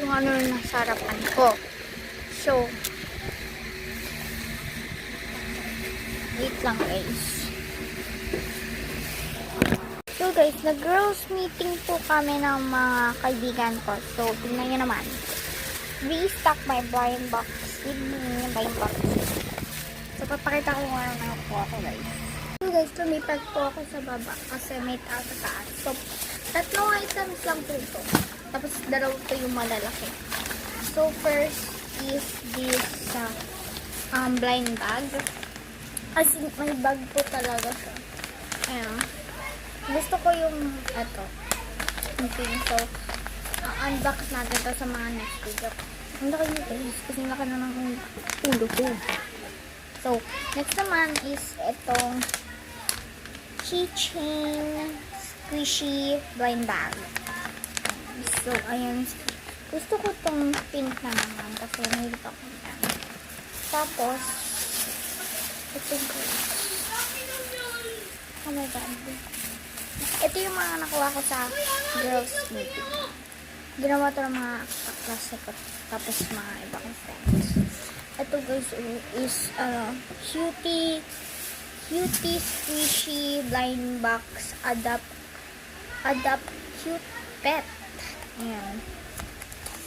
kung ano nasa harapan ko. So, wait lang guys. So guys, nag-girls meeting po kami ng mga kaibigan ko. So, tingnan nyo naman. Restock my blind box. Yung blind box. So, papakita ko nga lang po ako guys. So guys, lumipat po ako sa baba kasi may taas sa taas. So, tatlong items lang po ito. Tapos, dalawa po yung malalaki. So, first is this blind bag. As in, may bag po talaga siya. Ayan. Gusto ko yung ito. So, unbox natin to sa mga next video. Ang laki nyo guys. Kasi laki na ng ulo ko. So, next naman is itong keychain squishy blind bag. So, ayan. Gusto ko tong pink na naman. Kasi nilito ko yan. Tapos, ito guys. Oh my god. Ito yung mga nakuha ko sa girls meeting. Ginawa ito ng mga kaklase ko. Tapos mga iba kong friends. Ito guys is cutie squishy blind box adapt cute pet. Ayan.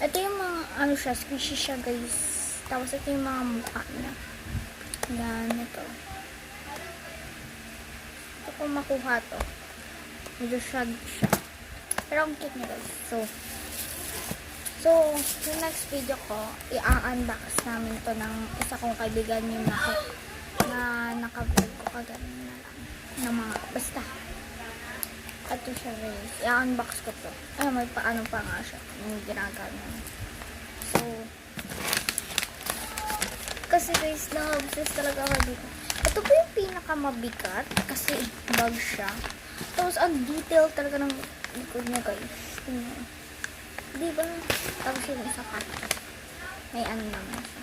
Ito yung mga siya, squishy siya guys. Tapos ito yung mga mukha niya. Yan, ito. Ito kung makuha to. Medyo shag siya. Pero ang cute niya guys. So, yung next video ko, i-unbox namin to ng isa kong kaibigan yung na naka-vlog ko kagad na lang. Na mga, basta. Ito siya guys. I-unbox ko to. Ay, may paano pa nga siya. Yung ginagano. So, kasi guys, na-obsess talaga ako dito. Ito po yung pinakamabigat kasi bag siya. Tapos, ang detail talaga ng likod niya guys. Diba? Tapos yung isa ka. May ano naman siya.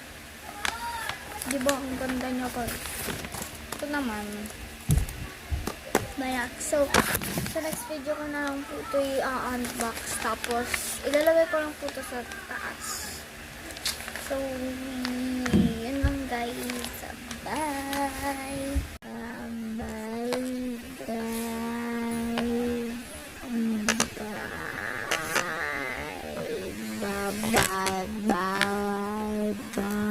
Diba? Ang ganda niya guys. Ito naman. Bayak. So, sa next video ko na lang po ito i-unbox. Tapos, ilalagay ko lang po ito sa taas. So, yun lang guys. Bye! Bye.